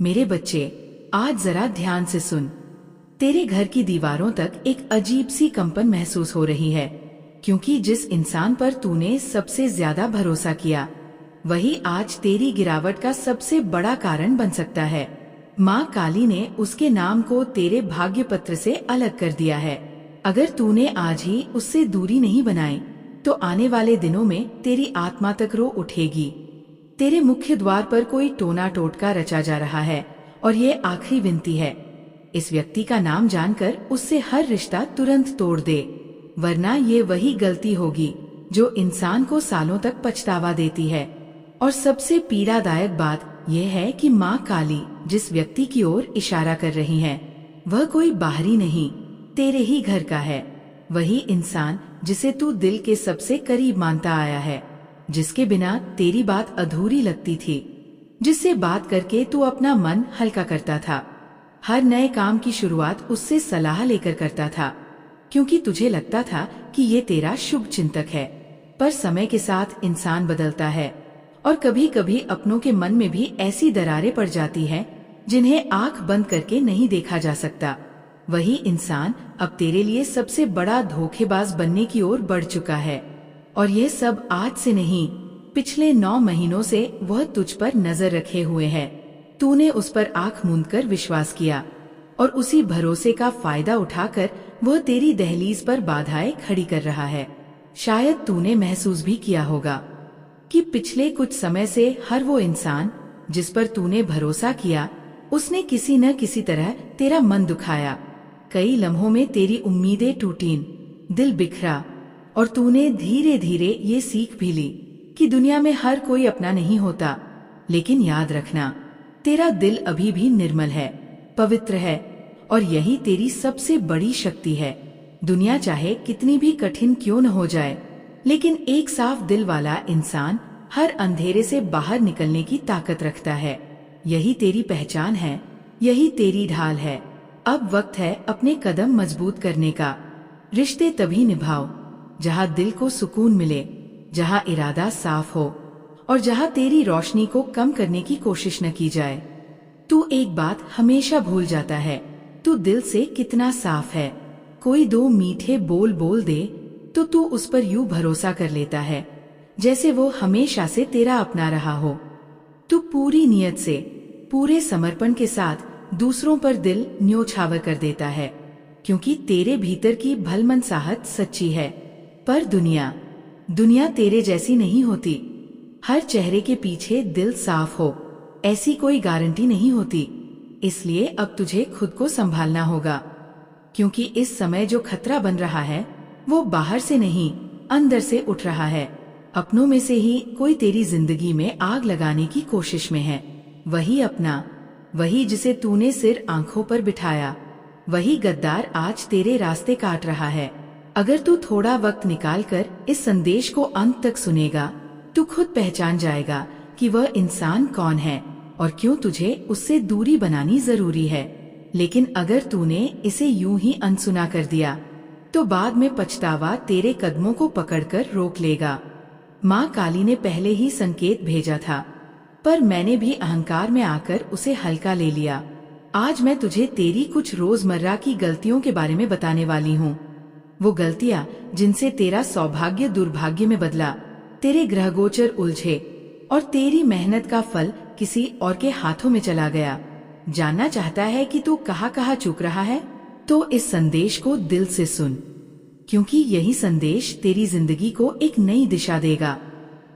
मेरे बच्चे, आज जरा ध्यान से सुन। तेरे घर की दीवारों तक एक अजीब सी कंपन महसूस हो रही है, क्योंकि जिस इंसान पर तूने सबसे ज्यादा भरोसा किया, वही आज तेरी गिरावट का सबसे बड़ा कारण बन सकता है। माँ काली ने उसके नाम को तेरे भाग्य पत्र से अलग कर दिया है। अगर तूने आज ही उससे दूरी नहीं बनाई, तो आने वाले दिनों में तेरी आत्मा तक रो उठेगी। तेरे मुख्य द्वार पर कोई टोना टोटका रचा जा रहा है, और ये आखिरी विनती है, इस व्यक्ति का नाम जानकर उससे हर रिश्ता तुरंत तोड़ दे, वरना ये वही गलती होगी जो इंसान को सालों तक पछतावा देती है। और सबसे पीड़ादायक बात यह है कि माँ काली जिस व्यक्ति की ओर इशारा कर रही है, वह कोई बाहरी नहीं, तेरे ही घर का है। वही इंसान जिसे तू दिल के सबसे करीब मानता आया है, जिसके बिना तेरी बात अधूरी लगती थी, जिससे बात करके तू अपना मन हल्का करता था। हर नए काम की शुरुआत उससे सलाह लेकर करता था, क्योंकि तुझे लगता था कि ये तेरा शुभ चिंतक है। पर समय के साथ इंसान बदलता है, और कभी कभी अपनों के मन में भी ऐसी दरारें पड़ जाती हैं जिन्हें आंख बंद करके नहीं देखा जा सकता। वही इंसान अब तेरे लिए सबसे बड़ा धोखेबाज बनने की ओर बढ़ चुका है, और यह सब आज से नहीं, पिछले 9 महीनों से वह तुझ पर नजर रखे हुए है। तूने उस पर आंख मूंदकर विश्वास किया, और उसी भरोसे का फायदा उठाकर वह तेरी दहलीज पर बाधाएं खड़ी कर रहा है। शायद तूने महसूस भी किया होगा कि पिछले कुछ समय से हर वो इंसान जिस पर तूने भरोसा किया, उसने किसी न किसी तरह तेरा मन दुखाया। कई लम्हों में तेरी उम्मीदें टूटीं, दिल बिखरा, और तूने धीरे धीरे ये सीख भी ली कि दुनिया में हर कोई अपना नहीं होता। लेकिन याद रखना, तेरा दिल अभी भी निर्मल है, पवित्र है, और यही तेरी सबसे बड़ी शक्ति है। दुनिया चाहे कितनी भी कठिन क्यों न हो जाए, लेकिन एक साफ दिल वाला इंसान हर अंधेरे से बाहर निकलने की ताकत रखता है। यही तेरी पहचान है, यही तेरी ढाल है। अब वक्त है अपने कदम मजबूत करने का। रिश्ते तभी निभाओ जहाँ दिल को सुकून मिले, जहाँ इरादा साफ हो, और जहाँ तेरी रोशनी को कम करने की कोशिश न की जाए। तू एक बात हमेशा भूल जाता है, तू दिल से कितना साफ है। कोई 2 मीठे बोल बोल दे तो तू उस पर यूं भरोसा कर लेता है जैसे वो हमेशा से तेरा अपना रहा हो। तू पूरी नियत से, पूरे समर्पण के साथ दूसरों पर दिल न्योछावर कर देता है, क्योंकि तेरे भीतर की भलमनसाहट सच्ची है। पर दुनिया तेरे जैसी नहीं होती। हर चेहरे के पीछे दिल साफ हो, ऐसी कोई गारंटी नहीं होती। इसलिए अब तुझे खुद को संभालना होगा, क्योंकि इस समय जो खतरा बन रहा है वो बाहर से नहीं, अंदर से उठ रहा है। अपनों में से ही कोई तेरी जिंदगी में आग लगाने की कोशिश में है। वही अपना, वही जिसे तूने सिर आंखों पर बिठाया, वही गद्दार आज तेरे रास्ते काट रहा है। अगर तू थोड़ा वक्त निकालकर इस संदेश को अंत तक सुनेगा, तू खुद पहचान जाएगा कि वह इंसान कौन है और क्यों तुझे उससे दूरी बनानी जरूरी है। लेकिन अगर तूने इसे यूं ही अनसुना कर दिया, तो बाद में पछतावा तेरे कदमों को पकड़कर रोक लेगा। माँ काली ने पहले ही संकेत भेजा था, पर मैंने भी अहंकार में आकर उसे हल्का ले लिया। आज मैं तुझे तेरी कुछ रोजमर्रा की गलतियों के बारे में बताने वाली हूँ। वो गलतियाँ जिनसे तेरा सौभाग्य दुर्भाग्य में बदला, तेरे ग्रहगोचर उलझे, और तेरी मेहनत का फल किसी और के हाथों में चला गया। जानना चाहता है कि तू कहाँ कहाँ चूक रहा है? तो इस संदेश को दिल से सुन, क्योंकि यही संदेश तेरी जिंदगी को एक नई दिशा देगा।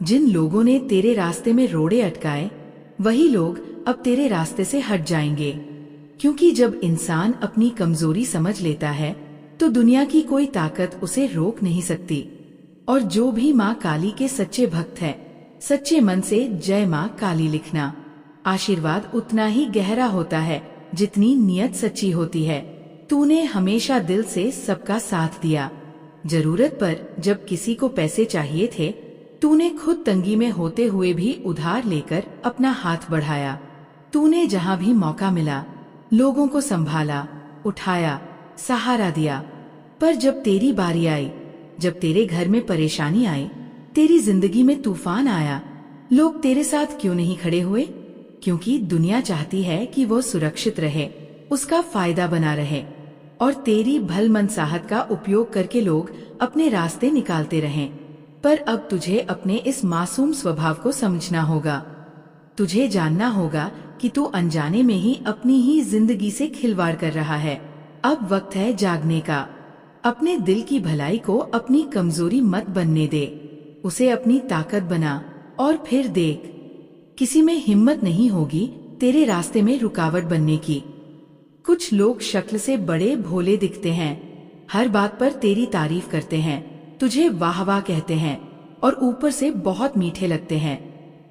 जिन लोगों ने तेरे रास्ते में रोड़े अटकाए, वही लोग अब तेरे रास्ते से हट जाएंगे। क्योंकि जब इंसान अपनी कमजोरी समझ लेता है, तो दुनिया की कोई ताकत उसे रोक नहीं सकती। और जो भी माँ काली के सच्चे भक्त हैं, सच्चे मन से जय माँ काली लिखना। आशीर्वाद उतना ही गहरा होता है जितनी नियत सच्ची होती है। तूने हमेशा दिल से सबका साथ दिया। जरूरत पर जब किसी को पैसे चाहिए थे, तूने खुद तंगी में होते हुए भी उधार लेकर अपना हाथ बढ़ाया। तूने जहाँ भी मौका मिला लोगों को संभाला, उठाया, सहारा दिया। पर जब तेरी बारी आई, जब तेरे घर में परेशानी आई, तेरी जिंदगी में तूफान आया, लोग तेरे साथ क्यों नहीं खड़े हुए? क्योंकि दुनिया चाहती है कि वो सुरक्षित रहे, उसका फायदा बना रहे और तेरी भलमनसाहत का उपयोग करके लोग अपने रास्ते निकालते रहें। पर अब तुझे अपने इस मासूम स्वभाव को समझना होगा। तुझे जानना होगा कि तू अनजाने में ही अपनी ही जिंदगी से खिलवाड़ कर रहा है। अब वक्त है जागने का। अपने दिल की भलाई को अपनी कमजोरी मत बनने दे, उसे अपनी ताकत बना और फिर देख, किसी में हिम्मत नहीं होगी तेरे रास्ते में रुकावट बनने की। कुछ लोग शक्ल से बड़े भोले दिखते हैं, हर बात पर तेरी तारीफ करते हैं, तुझे वाह वाह कहते हैं और ऊपर से बहुत मीठे लगते हैं।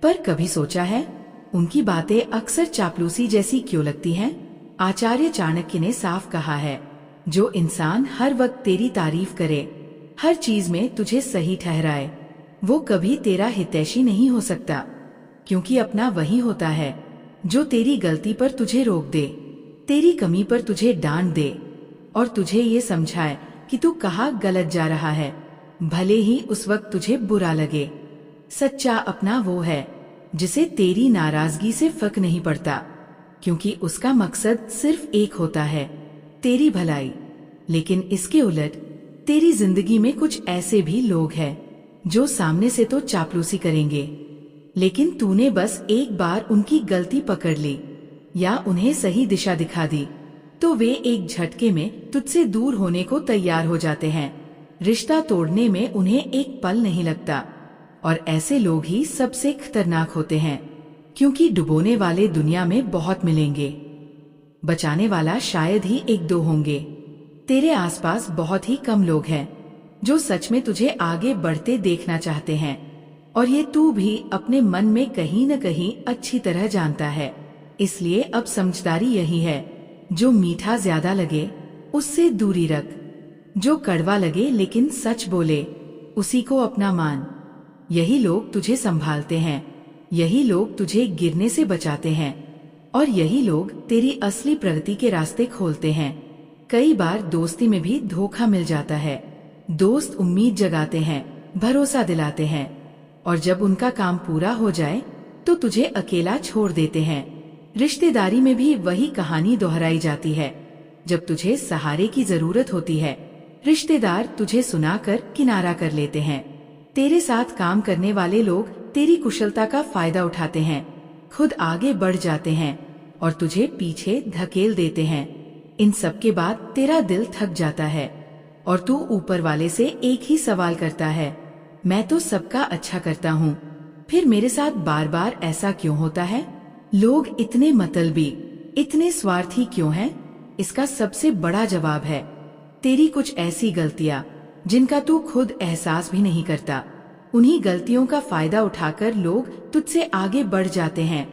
पर कभी सोचा है उनकी बातें अक्सर चापलूसी जैसी क्यों लगती हैं? आचार्य चाणक्य ने साफ कहा है, जो इंसान हर वक्त तेरी तारीफ करे, हर चीज में तुझे सही ठहराए, वो कभी तेरा हितैषी नहीं हो सकता। क्योंकि अपना वही होता है जो तेरी गलती पर तुझे रोक दे, तेरी कमी पर तुझे डांट दे और तुझे ये समझाए कि तू कहाँ गलत जा रहा है, भले ही उस वक्त तुझे बुरा लगे। सच्चा अपना वो है जिसे तेरी नाराजगी से फर्क नहीं पड़ता, क्योंकि उसका मकसद सिर्फ एक होता है, तेरी भलाई। लेकिन इसके उलट तेरी जिंदगी में कुछ ऐसे भी लोग हैं जो सामने से तो चापलूसी करेंगे, लेकिन तूने बस एक बार उनकी गलती पकड़ ली या उन्हें सही दिशा दिखा दी तो वे एक झटके में तुझसे दूर होने को तैयार हो जाते हैं। रिश्ता तोड़ने में उन्हें एक पल नहीं लगता और ऐसे लोग ही सबसे खतरनाक होते हैं, क्योंकि डुबोने वाले दुनिया में बहुत मिलेंगे, बचाने वाला शायद ही एक दो होंगे। तेरे आसपास बहुत ही कम लोग हैं जो सच में तुझे आगे बढ़ते देखना चाहते हैं और ये तू भी अपने मन में कहीं न कहीं अच्छी तरह जानता है। इसलिए अब समझदारी यही है, जो मीठा ज्यादा लगे उससे दूरी रख, जो कड़वा लगे लेकिन सच बोले उसी को अपना मान। यही लोग तुझे संभालते हैं, यही लोग तुझे गिरने से बचाते हैं और यही लोग तेरी असली प्रगति के रास्ते खोलते हैं। कई बार दोस्ती में भी धोखा मिल जाता है। दोस्त उम्मीद जगाते हैं, भरोसा दिलाते हैं और जब उनका काम पूरा हो जाए तो तुझे अकेला छोड़ देते हैं। रिश्तेदारी में भी वही कहानी दोहराई जाती है। जब तुझे सहारे की जरूरत होती है, रिश्तेदार तुझे सुनाकर किनारा कर लेते हैं। तेरे साथ काम करने वाले लोग तेरी कुशलता का फायदा उठाते हैं, खुद आगे बढ़ जाते हैं और तुझे पीछे धकेल देते हैं। इन सब के बाद तेरा दिल थक जाता है और तू ऊपर वाले से एक ही सवाल करता है, मैं तो सबका अच्छा करता हूँ, फिर मेरे साथ बार बार ऐसा क्यों होता है? लोग इतने मतलबी, इतने स्वार्थी क्यों हैं? इसका सबसे बड़ा जवाब है तेरी कुछ ऐसी गलतियाँ जिनका तू खुद एहसास भी नहीं करता। उन्हीं गलतियों का फायदा उठाकर लोग तुझसे आगे बढ़ जाते हैं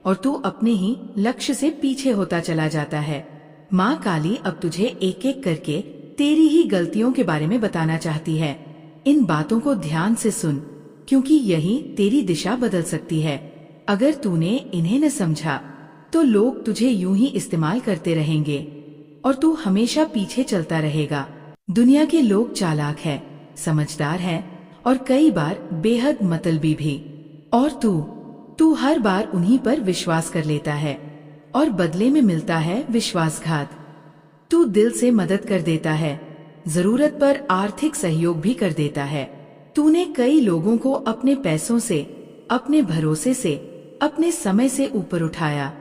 और तू अपने ही लक्ष्य से पीछे होता चला जाता है। माँ काली अब तुझे एक एक करके तेरी ही गलतियों के बारे में बताना चाहती है। इन बातों को ध्यान से सुन, क्योंकि यही तेरी दिशा बदल सकती है। अगर तूने इन्हें न समझा तो लोग तुझे यूं ही इस्तेमाल करते रहेंगे और तू हमेशा पीछे चलता रहेगा। दुनिया के लोग चालाक है, समझदार है और कई बार बेहद मतलबी भी, और तू हर बार उन्हीं पर विश्वास कर लेता है और बदले में मिलता है विश्वासघात। तू दिल से मदद कर देता है, जरूरत पर आर्थिक सहयोग भी कर देता है। तूने कई लोगों को अपने पैसों से, अपने भरोसे से, अपने समय से ऊपर उठाया,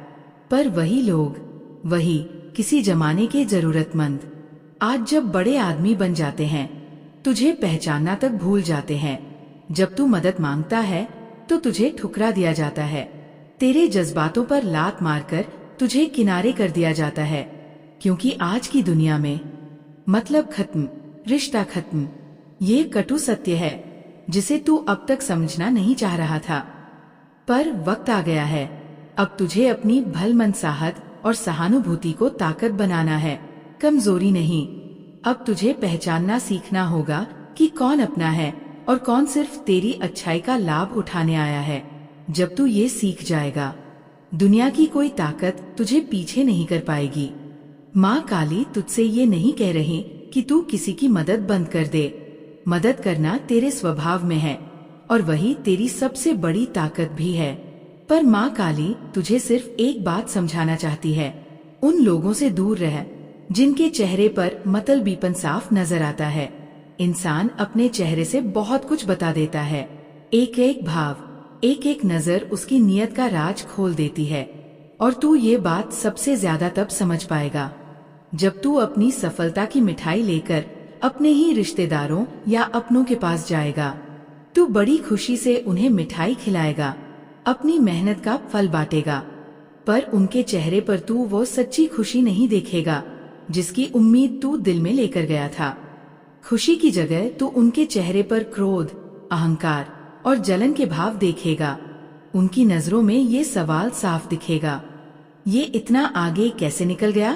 पर वही लोग, वही किसी जमाने के जरूरतमंद आज जब बड़े आदमी बन जाते हैं, तुझे पहचानना तक भूल जाते हैं। जब तू मदद मांगता है तो तुझे ठुकरा दिया जाता है, तेरे जज्बातों पर लात मारकर तुझे किनारे कर दिया जाता है, क्योंकि आज की दुनिया में मतलब खत्म, रिश्ता खत्म, ये कटु सत्य है जिसे तू अब तक समझना नहीं चाह रहा था। पर वक्त आ गया है, अब तुझे अपनी भलमनसाहत और सहानुभूति को ताकत बनाना है, कमजोरी नहीं। अब तुझे पहचानना सीखना होगा कि कौन अपना है और कौन सिर्फ तेरी अच्छाई का लाभ उठाने आया है। जब तू ये सीख जाएगा, दुनिया की कोई ताकत तुझे पीछे नहीं कर पाएगी। माँ काली तुझसे ये नहीं कह रही कि तू किसी की मदद बंद कर दे। मदद करना तेरे स्वभाव में है और वही तेरी सबसे बड़ी ताकत भी है। पर माँ काली तुझे सिर्फ एक बात समझाना चाहती है, उन लोगों से दूर रह जिनके चेहरे पर मतलबीपन साफ नजर आता है। इंसान अपने चेहरे से बहुत कुछ बता देता है। एक एक भाव, एक एक नजर उसकी नीयत का राज खोल देती है। और तू ये बात सबसे ज्यादा तब समझ पाएगा जब तू अपनी सफलता की मिठाई लेकर अपने ही रिश्तेदारों या अपनों के पास जाएगा। तू बड़ी खुशी से उन्हें मिठाई खिलाएगा, अपनी मेहनत का फल बांटेगा, पर उनके चेहरे पर तू वो सच्ची खुशी नहीं देखेगा जिसकी उम्मीद तू दिल में लेकर गया था। खुशी की जगह तू उनके चेहरे पर क्रोध, अहंकार और जलन के भाव देखेगा। उनकी नजरों में ये सवाल साफ दिखेगा, ये इतना आगे कैसे निकल गया?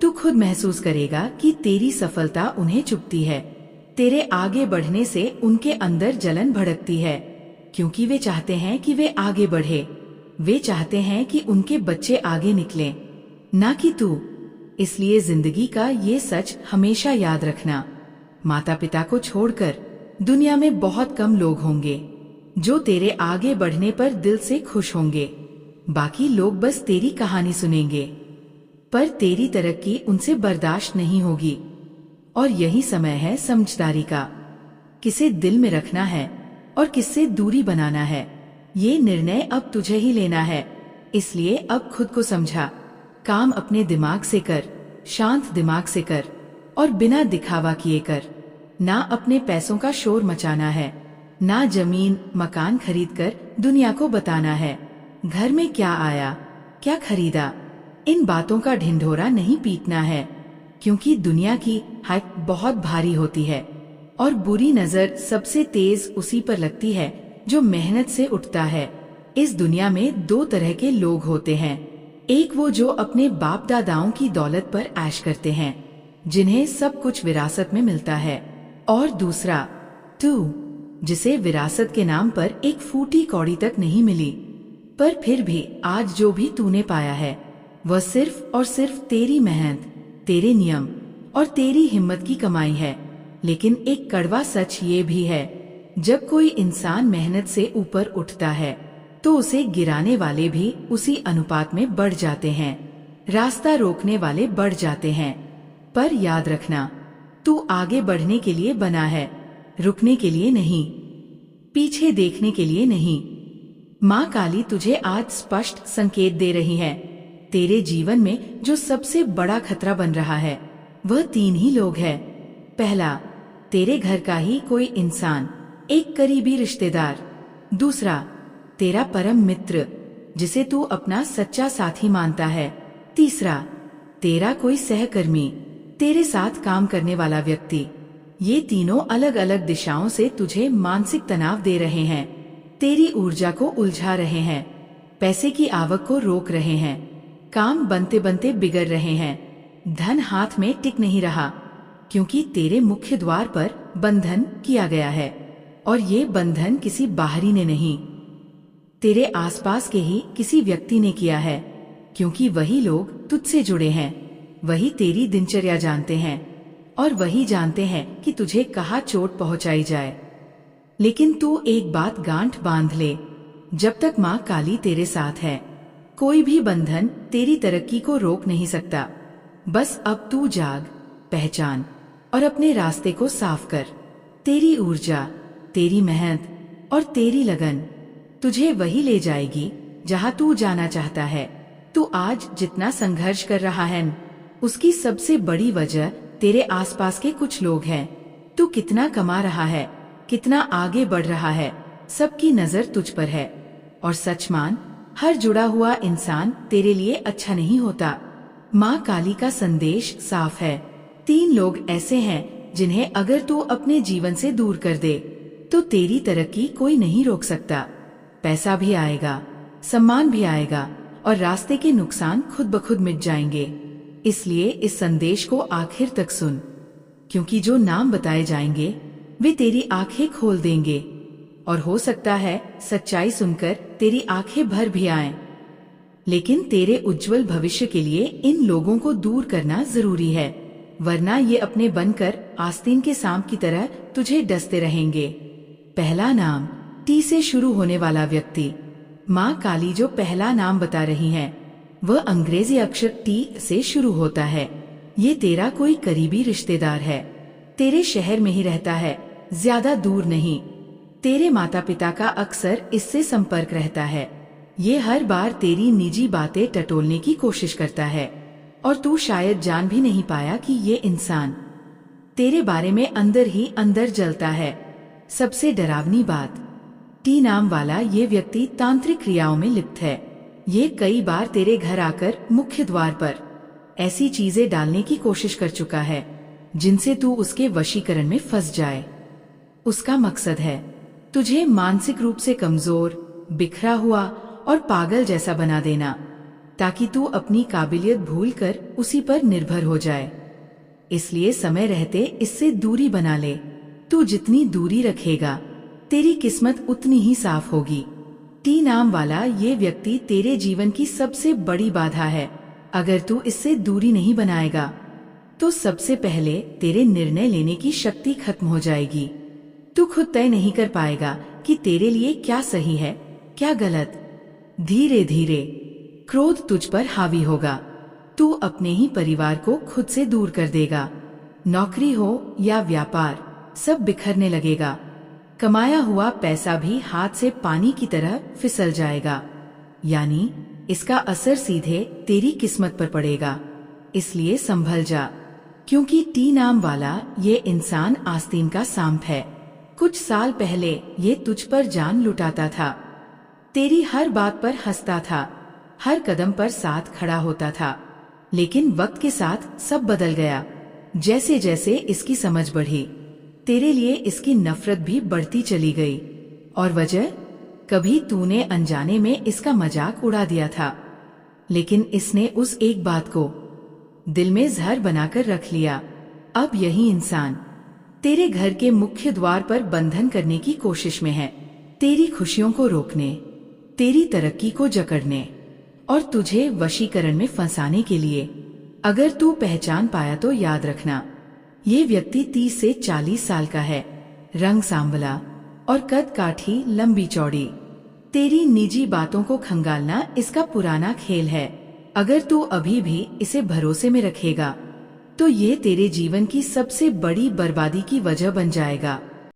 तू खुद महसूस करेगा कि तेरी सफलता उन्हें चुभती है। तेरे आगे बढ़ने से उनके अंदर जलन भड़कती है, क्योंकि वे चाहते हैं कि वे आगे बढ़े। वे चाहते हैं कि उनके बच्चे आगे निकलें, ना कि तू। इसलिए जिंदगी का ये सच हमेशा याद रखना, माता पिता को छोड़कर दुनिया में बहुत कम लोग होंगे जो तेरे आगे बढ़ने पर दिल से खुश होंगे। बाकी लोग बस तेरी कहानी सुनेंगे, पर तेरी तरक्की उनसे बर्दाश्त नहीं होगी। और यही समय है समझदारी का, किसे दिल में रखना है और किससे दूरी बनाना है, ये निर्णय अब तुझे ही लेना है। इसलिए अब खुद को समझा, काम अपने दिमाग से कर, शांत दिमाग से कर और बिना दिखावा किए कर। ना अपने पैसों का शोर मचाना है, ना जमीन मकान खरीदकर दुनिया को बताना है घर में क्या आया, क्या खरीदा। इन बातों का ढिंढोरा नहीं पीटना है, क्योंकि दुनिया की हाइप बहुत भारी होती है और बुरी नजर सबसे तेज उसी पर लगती है जो मेहनत से उठता है। इस दुनिया में दो तरह के लोग होते हैं, एक वो जो अपने बाप दादाओं की दौलत पर ऐश करते हैं, जिन्हें सब कुछ विरासत में मिलता है, और दूसरा तू, जिसे विरासत के नाम पर एक फूटी कौड़ी तक नहीं मिली, पर फिर भी आज जो भी तूने पाया है वह सिर्फ और सिर्फ तेरी मेहनत, तेरे नियम और तेरी हिम्मत की कमाई है। लेकिन एक कड़वा सच ये भी है, जब कोई इंसान मेहनत से ऊपर उठता है तो उसे गिराने वाले भी उसी अनुपात में बढ़ जाते हैं, रास्ता रोकने वाले बढ़ जाते हैं। पर याद रखना, तू आगे बढ़ने के लिए बना है, रुकने के लिए नहीं, पीछे देखने के लिए नहीं। माँ काली तुझे आज स्पष्ट संकेत दे रही है, तेरे जीवन में जो सबसे बड़ा खतरा बन रहा है वह तीन ही लोग हैं। पहला, तेरे घर का ही कोई इंसान, एक करीबी रिश्तेदार। दूसरा, तेरा परम मित्र जिसे तू अपना सच्चा साथी मानता है। तीसरा, तेरा कोई सहकर्मी, तेरे साथ काम करने वाला व्यक्ति। ये तीनों अलग अलग दिशाओं से तुझे मानसिक तनाव दे रहे हैं, तेरी ऊर्जा को उलझा रहे हैं, पैसे की आवक को रोक रहे हैं, काम बनते बनते बिगड़ रहे हैं, धन हाथ में टिक नहीं रहा, क्योंकि तेरे मुख्य द्वार पर बंधन किया गया है। और ये बंधन किसी बाहरी ने नहीं, तेरे आसपास के ही किसी व्यक्ति ने किया है, क्योंकि वही लोग तुझसे जुड़े हैं, वही तेरी दिनचर्या जानते हैं और वही जानते हैं कि तुझे कहाँ चोट पहुंचाई जाए। लेकिन तू एक बात गांठ बांध ले, जब तक माँ काली तेरे साथ है कोई भी बंधन तेरी तरक्की को रोक नहीं सकता। बस अब तू जाग, पहचान और अपने रास्ते को साफ कर। तेरी ऊर्जा, तेरी मेहनत और तेरी लगन तुझे वही ले जाएगी जहाँ तू जाना चाहता है। तू आज जितना संघर्ष कर रहा है उसकी सबसे बड़ी वजह तेरे आसपास के कुछ लोग हैं। तू कितना कमा रहा है, कितना आगे बढ़ रहा है, सबकी नजर तुझ पर है। और सच मान, हर जुड़ा हुआ इंसान तेरे लिए अच्छा नहीं होता। माँ काली का संदेश साफ है, तीन लोग ऐसे हैं जिन्हें अगर तू अपने जीवन से दूर कर दे तो तेरी तरक्की कोई नहीं रोक सकता। पैसा भी आएगा, सम्मान भी आएगा और रास्ते के नुकसान खुद ब खुद मिट जाएंगे। इसलिए इस संदेश को आखिर तक सुन, क्योंकि जो नाम बताए जाएंगे वे तेरी आंखें खोल देंगे और हो सकता है सच्चाई सुनकर तेरी आंखें भर भी आएं। लेकिन तेरे उज्जवल भविष्य के लिए इन लोगों को दूर करना जरूरी है, वरना ये अपने बनकर आस्तीन के सांप की तरह तुझे डसते रहेंगे। पहला नाम, टी से शुरू होने वाला व्यक्ति। माँ काली जो पहला नाम बता रही हैं, वह अंग्रेजी अक्षर टी से शुरू होता है। ये तेरा कोई करीबी रिश्तेदार है, तेरे शहर में ही रहता है, ज्यादा दूर नहीं। तेरे माता पिता का अक्सर इससे संपर्क रहता है। ये हर बार तेरी निजी बातें टटोलने की कोशिश करता है और तू शायद जान भी नहीं पाया कि ये इंसान तेरे बारे में अंदर ही अंदर जलता है। सबसे डरावनी बात, टी नाम वाला ये व्यक्ति तांत्रिक क्रियाओं में लिप्त है। ये कई बार तेरे घर आकर मुख्य द्वार पर ऐसी चीजें डालने की कोशिश कर चुका है जिनसे तू उसके वशीकरण में फंस जाए। उसका मकसद है तुझे मानसिक रूप से कमजोर, बिखरा हुआ और पागल जैसा बना देना, ताकि तू अपनी काबिलियत भूलकर उसी पर निर्भर हो जाए। इसलिए समय रहते इससे दूरी बना ले। तू जितनी दूरी रखेगा, तेरी किस्मत उतनी ही साफ होगी। टी नाम वाला ये व्यक्ति तेरे जीवन की सबसे बड़ी बाधा है। अगर तू इससे दूरी नहीं बनाएगा, तो सबसे पहले तेरे निर्णय लेने की शक्ति खत्म हो जाएगी। तू खुद तय नहीं कर पाएगा कि तेरे लिए क्या सही है, क्या गलत। धीरे धीरे क्रोध तुझ पर हावी होगा। तू अपने ही परिवार को खुद से दूर कर देगा। नौकरी हो या व्यापार, सब बिखरने लगेगा। कमाया हुआ पैसा भी हाथ से पानी की तरह फिसल जाएगा। यानी इसका असर सीधे तेरी किस्मत पर पड़ेगा। इसलिए संभल जा, क्योंकि टी नाम वाला ये इंसान आस्तीन का सांप है। कुछ साल पहले ये तुझ पर जान लुटाता था, तेरी हर बात पर हंसता था, हर कदम पर साथ खड़ा होता था। लेकिन वक्त के साथ सब बदल गया। जैसे जैसे इसकी समझ बढ़ी, तेरे लिए इसकी नफरत भी बढ़ती चली गई। और वजह, कभी तूने अनजाने में इसका मजाक उड़ा दिया था, लेकिन इसने उस एक बात को दिल में जहर बनाकर रख लिया। अब यही इंसान तेरे घर के मुख्य द्वार पर बंधन करने की कोशिश में है, तेरी खुशियों को रोकने, तेरी तरक्की को जकड़ने और तुझे वशीकरण में फंसाने के लिए। अगर तू पहचान पाया तो याद रखना, ये व्यक्ति 30 से 40 साल का है, रंग सांवला और कद काठी लंबी चौड़ी। तेरी निजी बातों को खंगालना इसका पुराना खेल है। अगर तू अभी भी इसे भरोसे में रखेगा, तो ये तेरे जीवन की सबसे बड़ी बर्बादी की वजह बन जाएगा।